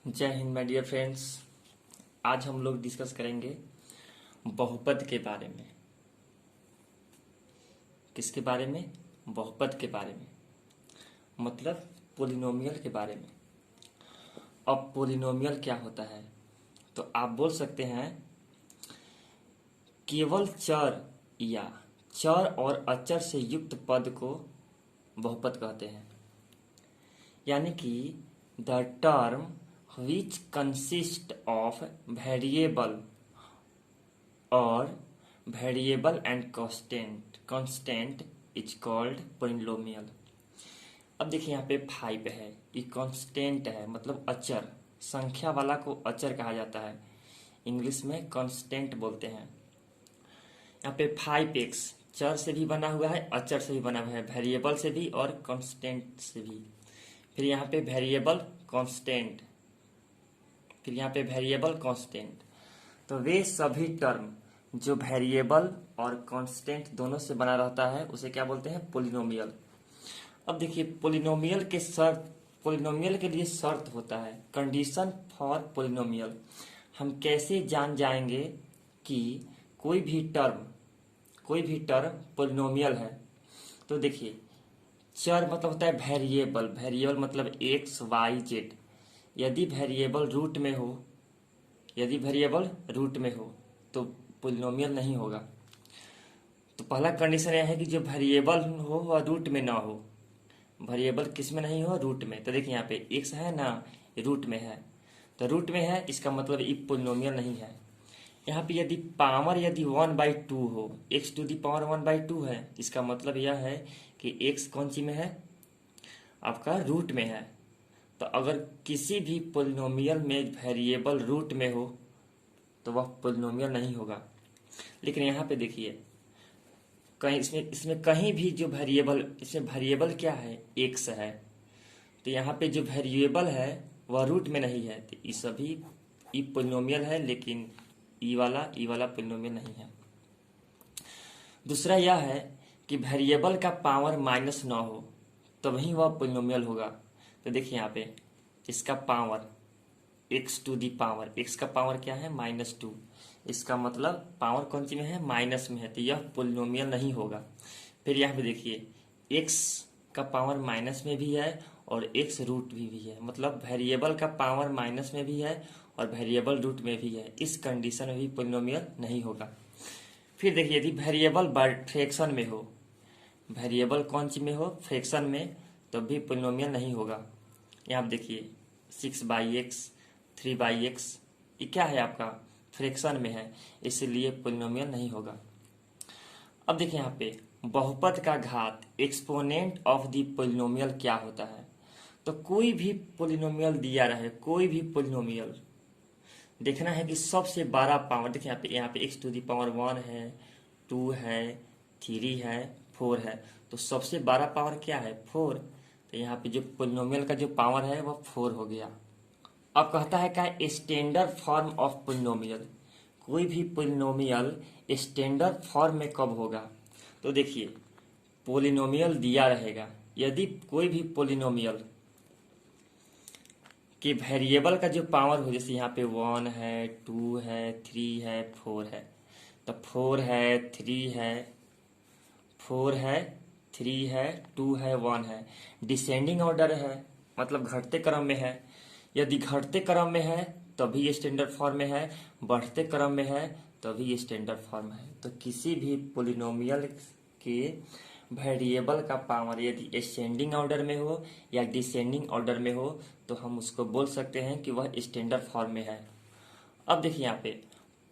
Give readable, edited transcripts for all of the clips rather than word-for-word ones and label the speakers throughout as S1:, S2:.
S1: जय Hind my dear friends. आज हम लोग डिस्कस करेंगे बहुपद के बारे में। किसके बारे में? बहुपद के बारे में, मतलब पोलिनोमियल के बारे में। अब पोलिनोमियल क्या होता है? तो आप बोल सकते हैं केवल चर या चर और अचर से युक्त पद को बहुपद कहते हैं। यानी कि the term which consist of variable and constant is called polynomial। अब देखिए यहाँ पे 5 है, ये कांस्टेंट है, मतलब अचर, संख्या वाला को अचर कहा जाता है, इंग्लिश में कांस्टेंट बोलते हैं। यहाँ पे 5x चर से भी बना हुआ है, अचर से भी बना हुआ है, वेरिएबल से भी और कांस्टेंट से भी। फिर यहाँ पे वेरिएबल कांस्टेंट, फिर यहाँ पे वेरिएबल कांस्टेंट। तो वे सभी टर्म जो वेरिएबल और कांस्टेंट दोनों से बना रहता है उसे क्या बोलते हैं? पोलिनोमियल। अब देखिए पोलिनोमियल के लिए शर्त होता है, कंडीशन फॉर पोलिनोमियल। हम कैसे जान जाएंगे कि कोई भी टर्म पोलिनोमियल है? तो देखिए चर मतलब होता है वेरिएबल मतलब एक्स वाई जेड। यदि वेरिएबल रूट में हो तो पोलिनोमियल नहीं होगा। तो पहला कंडीशन यह है कि जो वेरिएबल हो वह रूट में ना हो। वेरिएबल किस में नहीं हो? रूट में। तो देखिए यहाँ पे एक्स है ना, रूट में है, तो रूट में है, इसका मतलब ये पोलिनोमियल नहीं है। यहाँ पे यदि पावर 1/2 हो, एक्स टू दी पावर 1/2 है, इसका मतलब यह है कि एक्स कौन सी में है? आपका रूट में है। तो अगर किसी भी पोलिनोमियल में वेरिएबल रूट में हो तो वह पोलिनोमियल नहीं होगा। लेकिन यहाँ पे देखिए कहीं इसमें कहीं भी जो वेरिएबल क्या है? एक्स है। तो यहाँ पे जो वेरिएबल है वह रूट में नहीं है, तो ये सभी ई पोलिनोमियल है, लेकिन ई वाला पोलिनोमियल नहीं है। दूसरा यह है कि वेरिएबल का पावर माइनस ना हो तभी वह पोलिनोमियल होगा। तो देखिए यहाँ पे इसका power x to the power, x का पावर क्या है? -2, इसका मतलब पावर कौन सी में है? माइनस में है, तो यह पोलिनोमियल नहीं होगा। फिर यहाँ पे देखिए एक्स का पावर माइनस में भी है और एक्स रूट भी है, मतलब वेरिएबल का पावर माइनस में भी है और वेरिएबल रूट में भी है, इस कंडीशन में भी पोलिनोमियल नहीं होगा। फिर देखिए यदि वेरिएबल फ्रैक्शन में हो, वेरिएबल कौन सी में हो? फ्रैक्शन में, तो भी पोलिनोमियल नहीं होगा। यहाँ देखिए 6/x 3/x ये क्या है? आपका फ्रैक्शन में है, इसलिए पोलिनोमियल नहीं होगा। अब देखिए यहाँ पे बहुपद का घात, एक्सपोनेंट ऑफ द पोलिनोमियल क्या होता है? तो कोई भी पोलिनोमियल दिया रहे, कोई भी पोलिनोमियल देखना है कि सबसे बड़ा पावर। देखिए यहाँ पे x टू दी पावर 1 है, 2 है, 3 है, 4 है, तो सबसे बड़ा पावर क्या है? 4। तो यहाँ पे जो पोलिनोमियल का जो पावर है वह 4 हो गया। अब कहता है क्या? Standard form of polynomial. कोई भी पोलिनोमियल स्टैंडर्ड फॉर्म में कब होगा? तो देखिए पोलिनोमियल दिया रहेगा, यदि कोई भी पोलिनोमियल कि वेरिएबल का जो पावर हो, जैसे यहाँ पे 1 है, 2 है, 3 है, 4 है, तो 4 है, 3 है, 4 है, 3 है, 2 है, 1 है, डिसेंडिंग ऑर्डर है, मतलब घटते क्रम में है। यदि घटते क्रम में है तभी ये स्टैंडर्ड फॉर्म में है, बढ़ते क्रम में है तभी ये स्टैंडर्ड फॉर्म है। तो किसी भी पोलिनोमियल के वेरिएबल का पावर यदि असेंडिंग ऑर्डर में हो या डिसेंडिंग ऑर्डर में हो तो हम उसको बोल सकते हैं कि वह स्टैंडर्ड फॉर्म में है। अब देखिए यहाँ पे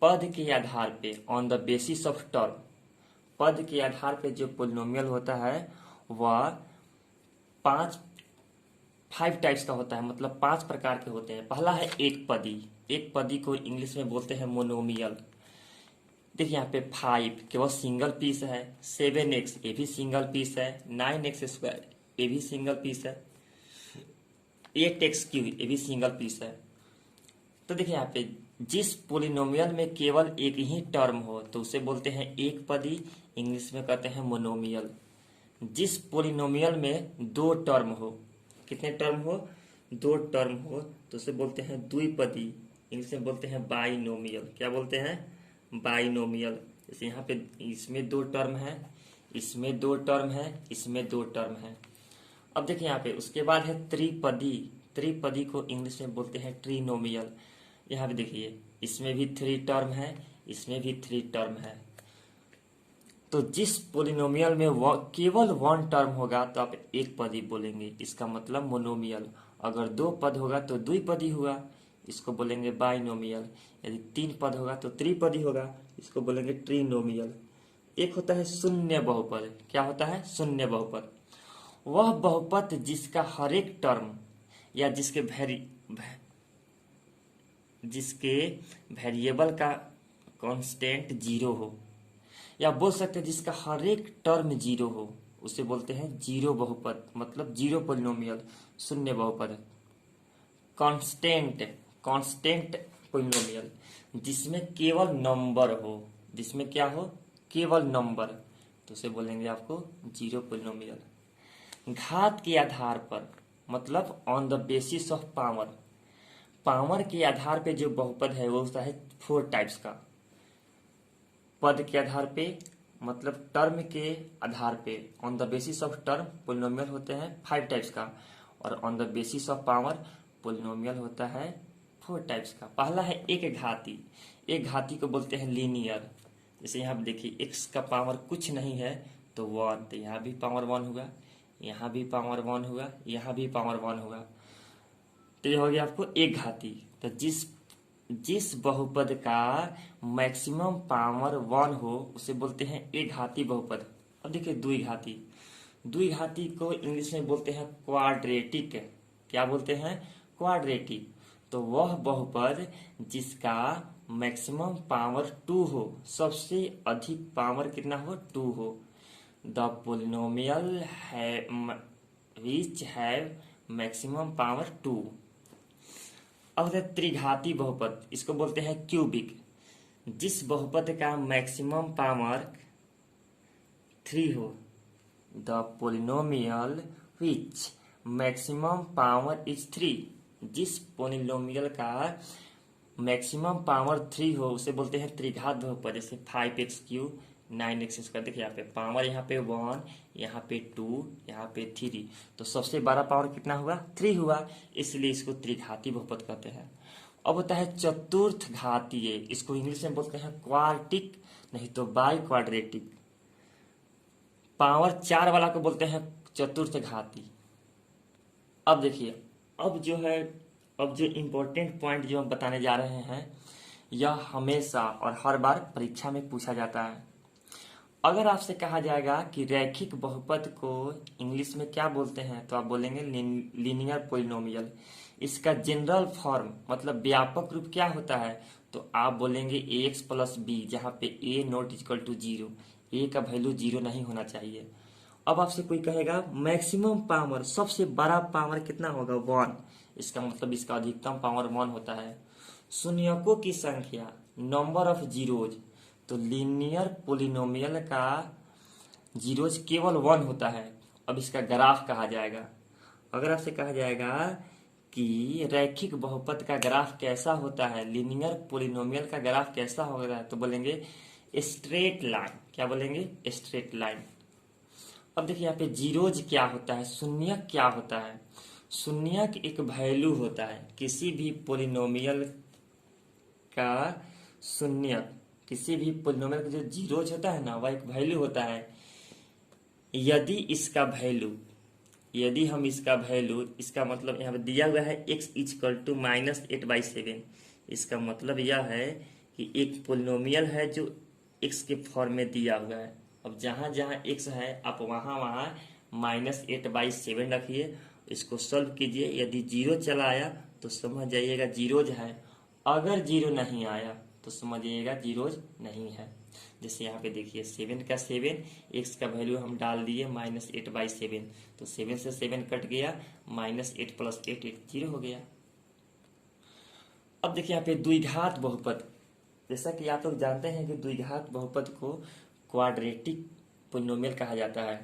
S1: पद के आधार पे, on the basis of term, पद के आधार पे जो पोलिनोमियल होता है वह 5 टाइप्स का होता है, मतलब 5 प्रकार के होते हैं। पहला है एक पदी को इंग्लिश में बोलते हैं मोनोमियल। देखिए यहाँ पे 5 केवल सिंगल पीस है, 7x ये भी सिंगल पीस है, 9x² ये भी सिंगल पीस है, 8x³ ये भी सिंगल पीस है। तो देखिए यहाँ पे जिस पोलिनोमियल में केवल एक ही टर्म हो तो उसे बोलते हैं एक पदी, इंग्लिश में कहते हैं मोनोमियल। जिस पोलिनोमियल में 2 टर्म हो, कितने टर्म हो? दो टर्म हो तो उसे बोलते हैं द्विपदी, इंग्लिश में बोलते हैं बाइनोमियल। क्या बोलते हैं? बाइनोमियल। जैसे यहाँ पे इसमें दो टर्म है, इसमें दो टर्म है, इसमें दो टर्म है। अब देखिए यहाँ पे उसके बाद है त्रिपदी। त्रिपदी को इंग्लिश में बोलते हैं ट्रिनोमियल। यहाँ पे देखिए इसमें भी थ्री टर्म है, इसमें भी थ्री टर्म है। तो जिस पोलिनोमियल में केवल वन टर्म होगा तो आप एक पदी बोलेंगे, इसका मतलब मोनोमियल। अगर दो पद होगा तो द्विपदी हुआ, इसको बोलेंगे बाइनोमियल। यदि तीन पद होगा तो त्रिपदी होगा, इसको बोलेंगे ट्रिनोमियल। एक होता है शून्य बहुपद। क्या होता है? शून्य बहुपद। वह बहुपद जिसका हर एक टर्म या जिसके वेरिएबल का कांस्टेंट जीरो हो, या बोल सकते हैं जिसका हर एक टर्म जीरो हो, उसे बोलते हैं जीरो बहुपद, मतलब जीरो पोलिनोमियल, शून्य बहुपद। कांस्टेंट कांस्टेंट पोलिनोमियल, जिसमें केवल नंबर हो, जिसमें क्या हो? केवल नंबर, तो उसे बोलेंगे आपको जीरो पोलिनोमियल। घात के आधार पर, मतलब on the basis of power, power के आधार पे जो बहुपद है वो होता है फोर टाइप्स का। पद के आधार पे मतलब टर्म के आधार पे, on the basis of term polynomial होते हैं फाइव टाइप्स का, और on the basis of power polynomial होता है फोर टाइप्स का। पहला है एक घाती। एक घाती को बोलते हैं लीनियर। जैसे यहाँ पे देखिए एक्स का पावर कुछ नहीं है तो वन, तो यहाँ भी पावर वन हुआ, यहाँ भी पावर वन हुआ, यहाँ भी पावर वन हुआ, तो ये हो गया आपको एक घाती। तो जिस बहुपद का मैक्सिमम पावर वन हो उसे बोलते हैं एक घाती बहुपद। अब देखिए द्विघाती। द्विघाती को इंग्लिश में बोलते हैं क्वाड्रेटिक। क्या बोलते हैं? क्वाड्रेटिक। तो वह बहुपद जिसका मैक्सिमम पावर टू हो, सबसे अधिक पावर कितना हो? टू हो। द पोलिनोमियल है which have maximum power two. अब है त्रिघाती बहुपद, इसको बोलते हैं क्यूबिक। जिस बहुपद का मैक्सिमम पावर थ्री हो, the polynomial which maximum power is three. जिस पोलिनोमियल का मैक्सिमम पावर थ्री हो उसे बोलते हैं त्रिघात बहुपद। जैसे 5x3 9x का, देखिए यहाँ पे पावर, यहाँ पे वन, यहाँ पे टू, यहाँ पे थ्री, तो सबसे बड़ा पावर कितना हुआ? थ्री हुआ, इसलिए इसको त्रिघाती बहुपद कहते हैं। अब होता है चतुर्थ घातीय, इसको इंग्लिश में बोलते हैं क्वार्टिक, नहीं तो बाई क्वाड्रेटिक। पावर चार वाला को बोलते हैं चतुर्थ घाती। अब देखिए अब जो इम्पोर्टेंट पॉइंट जो हम बताने जा रहे हैं, यह हमेशा और हर बार परीक्षा में पूछा जाता है। अगर आपसे कहा जाएगा कि रैखिक बहुपद को इंग्लिश में क्या बोलते हैं, तो आप बोलेंगे लीनियर पोलिनोमियल। इसका जनरल फॉर्म मतलब व्यापक रूप क्या होता है, तो आप बोलेंगे ax प्लस बी, जहाँ पे a not equal to zero, a का वैल्यू जीरो नहीं होना चाहिए। अब आपसे कोई कहेगा मैक्सिमम पावर, सबसे बड़ा पावर कितना होगा? वन, इसका मतलब इसका अधिकतम पावर वन होता है। शून्यकों की संख्या, नंबर ऑफ जीरोज, तो लीनियर पोलिनोमियल का जीरोज केवल वन होता है। अब इसका ग्राफ कहा जाएगा। अगर आपसे कहा जाएगा कि रैखिक बहुपद का ग्राफ कैसा होता है, लीनियर पोलिनोमियल का ग्राफ कैसा होगा, तो बोलेंगे स्ट्रेट लाइन। क्या बोलेंगे? Straight line. अब देखिए यहाँ पे जीरोज क्या होता है, शून्य क्या होता है। शून्य एक वैल्यू होता है, किसी भी पोलिनोमियल का शून्य, किसी भी पोलिनोमियल का जो जीरोज होता है ना, वह एक वैल्यू होता है। यदि हम इसका वैल्यू, इसका मतलब यहाँ पे दिया हुआ है x इक्वल टू -8/7, इसका मतलब यह है कि एक पोलिनोमियल है जो x के फॉर्म में दिया हुआ है। अब जहाँ जहाँ x है आप वहाँ वहाँ -8/7 रखिए, इसको सॉल्व कीजिए। यदि जीरो चला आया तो समझ जाइएगा जीरोज है, अगर जीरो नहीं आया तो समझिएगा जीरोज नहीं है। जैसे यहाँ पे देखिए 7 का 7, x का वैल्यू हम डाल दिए -8/7, तो 7 से 7 कट गया, -8 + 8 0 हो गया। अब देखिए यहाँ पे द्विघात बहुपद, जैसा कि आप लोग जानते हैं कि द्विघात बहुपद को क्वाड्रेटिक पोलिनोमियल कहा जाता है।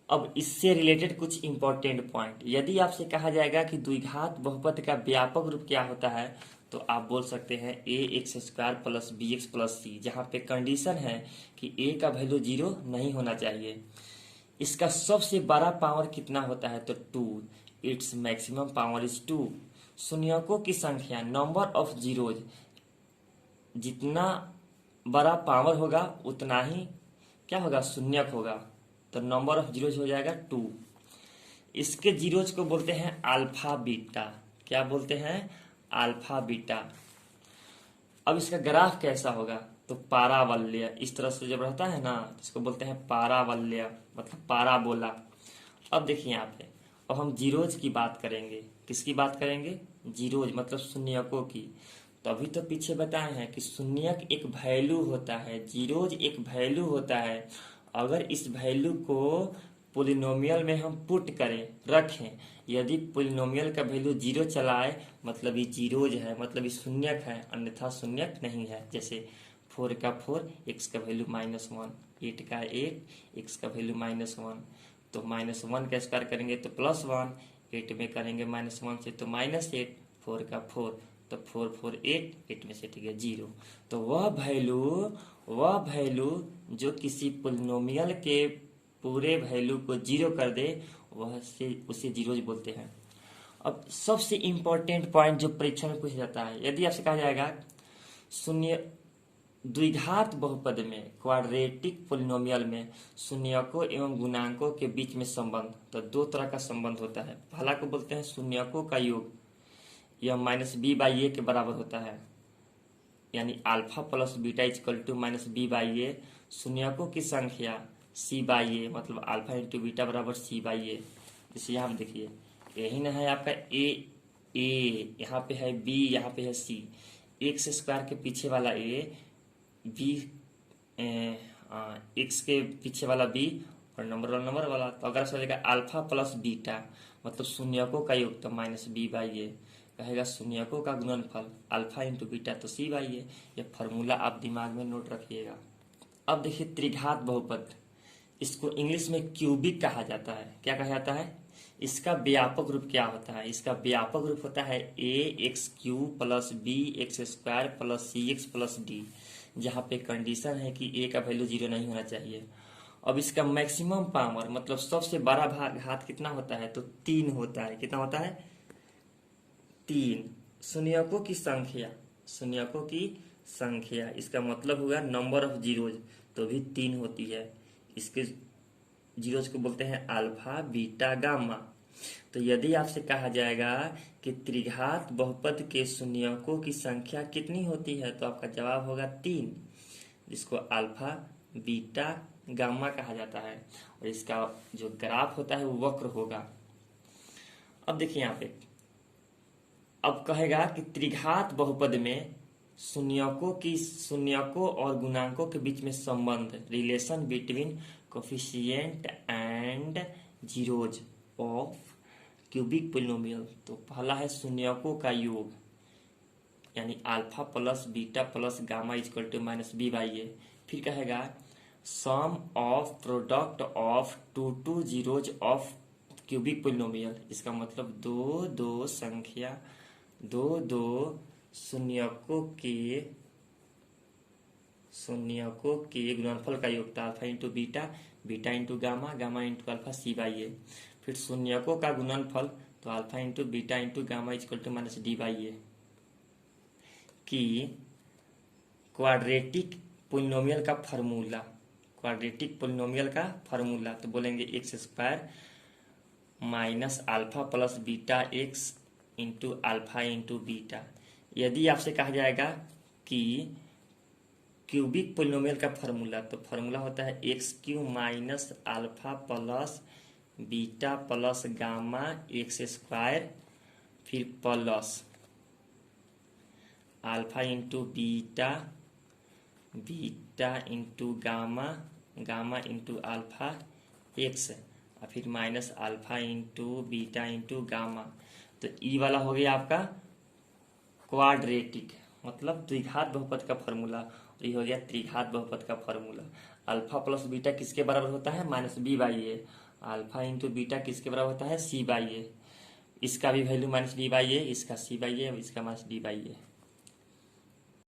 S1: अब इससे रिलेटेड कुछ इंपॉर्टेंट पॉइंट, यदि आपसे कहा जाएगा कि द्विघात बहुपद का व्यापक रूप क्या होता है, तो आप बोल सकते हैं a x square plus b x plus c, जहाँ पे कंडीशन है कि ए का वैल्यू 0 नहीं होना चाहिए। इसका सबसे बड़ा पावर कितना होता है, तो 2, इट्स मैक्सिमम पावर इज 2। शून्यकों की संख्या, नंबर ऑफ जीरोज, जितना बड़ा पावर होगा उतना ही क्या होगा, शून्यक होगा, तो नंबर ऑफ जीरोज हो जाएगा 2। इसके जीरोज को बोलते हैं अल्फा बीटा। क्या बोलते हैं, अल्फा बीटा। अब इसका ग्राफ कैसा होगा, तो पारावल्य, इस तरह से जब रहता है ना, इसको बोलते हैं पारावल्य, मतलब पाराबोला। अब देखिए यहाँ पे, अब हम जीरोज की बात करेंगे। किसकी बात करेंगे, जीरोज मतलब शून्यकों की। तो अभी तो पीछे बताए हैं कि शून्यक एक वैल्यू होता है, जीरोज एक वैल्यू होता है। अगर इस वैल्यू को पोलिनोमियल में हम पुट करें, रखें, यदि पोलिनोमियल का वैल्यू 0 चला आए, मतलब ये जीरोज है, मतलब ये शून्यक है, अन्यथा शून्यक नहीं है। जैसे 4 का 4, x का वैल्यू -1, 8 का 8, x का वैल्यू -1, तो -1 का स्क्वायर करेंगे तो +1, 8 में करेंगे -1 से तो -8, 4 का 4, तो 4 4 8, 8 में से ठीक है 0। तो वह वैल्यू जो किसी पोलिनोमियल के पूरे वैल्यू को 0 कर दे, वह से उसे जीरोज बोलते हैं। अब सबसे इंपॉर्टेंट पॉइंट जो परीक्षा में पूछा जाता है, यदि आपसे कहा जाएगा शून्य द्विघात बहुपद में, क्वाड्रेटिक पोलिनोमियल में शून्यकों एवं गुणांकों के बीच में संबंध, तो 2 तरह का संबंध होता है। पहला को बोलते हैं शून्यकों का योग, यह -b/a के बराबर होता है, यानी alpha plus beta equal to -b/a। शून्यकों की संख्या c/a, मतलब अल्फा इंटू बीटा बराबर c/a। जैसे यहाँ पे देखिए, यही ना है आपका a, यहाँ पे है b, यहाँ पे है c। एक्स स्क्वायर के पीछे वाला a, b, एक्स के पीछे वाला b और नंबर वाला। तो अगर सोचेगा अल्फा प्लस बीटा मतलब शून्यकों का योग, तो -b/a। कहेगा शून्यकों का गुणनफल अल्फा इंटू बीटा, तो c/a। ये फॉर्मूला आप दिमाग में नोट रखिएगा। अब देखिए त्रिघात बहुपद, इसको इंग्लिश में क्यूबिक कहा जाता है। क्या कहा जाता है, इसका व्यापक रूप क्या होता है, इसका व्यापक रूप होता है ax³ plus bx² plus cx plus d, जहाँ पे कंडीशन है कि a का वैल्यू 0 नहीं होना चाहिए। अब इसका मैक्सिमम पावर मतलब सबसे बड़ा घात कितना होता है, तो 3 होता है। कितना होता है, 3। शून्यकों की संख्या, शून्यकों की संख्या, इसका मतलब होगा नंबर ऑफ जीरोज, तो भी 3 होती है। इसके जीरोज को बोलते हैं अल्फा बीटा गामा। तो यदि आपसे कहा जाएगा कि त्रिघात बहुपद के शून्यकों की संख्या कितनी होती है, तो आपका जवाब होगा 3, जिसको अल्फा बीटा गामा कहा जाता है। और इसका जो ग्राफ होता है वो वक्र होगा। अब देखिए यहाँ पे, अब कहेगा कि त्रिघात बहुपद में शून्यकों और गुणांकों के बीच में संबंध, relation between coefficient and zeros of cubic polynomial. तो पहला है शून्यकों का योग, यानी alpha plus beta plus gamma equal to -b/a। फिर कहेगा sum of product of 2 zeros of cubic polynomial. इसका मतलब दो शून्यकों के गुणनफल का योग था alpha into beta, beta into gamma, gamma into alpha c/a। फिर शून्यकों का गुणनफल, तो alpha into beta into gamma equal to -d/a। कि क्वाड्रेटिक पोलिनोमियल का फार्मूला, क्वाड्रेटिक पोलिनोमियल का फार्मूला, तो बोलेंगे x² minus alpha plus beta x into alpha into beta. यदि आपसे कहा जाएगा कि क्यूबिक पोलिनोमियल का फार्मूला, तो फार्मूला होता है x³ minus alpha plus beta plus gamma x², फिर plus alpha into beta, beta into gamma, gamma into alpha x, और फिर minus alpha into beta into gamma. तो ई वाला हो गया आपका क्वाड्रेटिक मतलब द्विघात बहुपद का फॉर्मूला, और ये हो गया त्रिघात बहुपद का फॉर्मूला। अल्फा प्लस बीटा किसके बराबर होता है, -b/a। अल्फा इंटू बीटा किसके बराबर होता है, सी बाई ए। इसका भी वैल्यू माइनस बी बाई ए, इसका सी बाई ए, इसका माइनस डी बाई ए।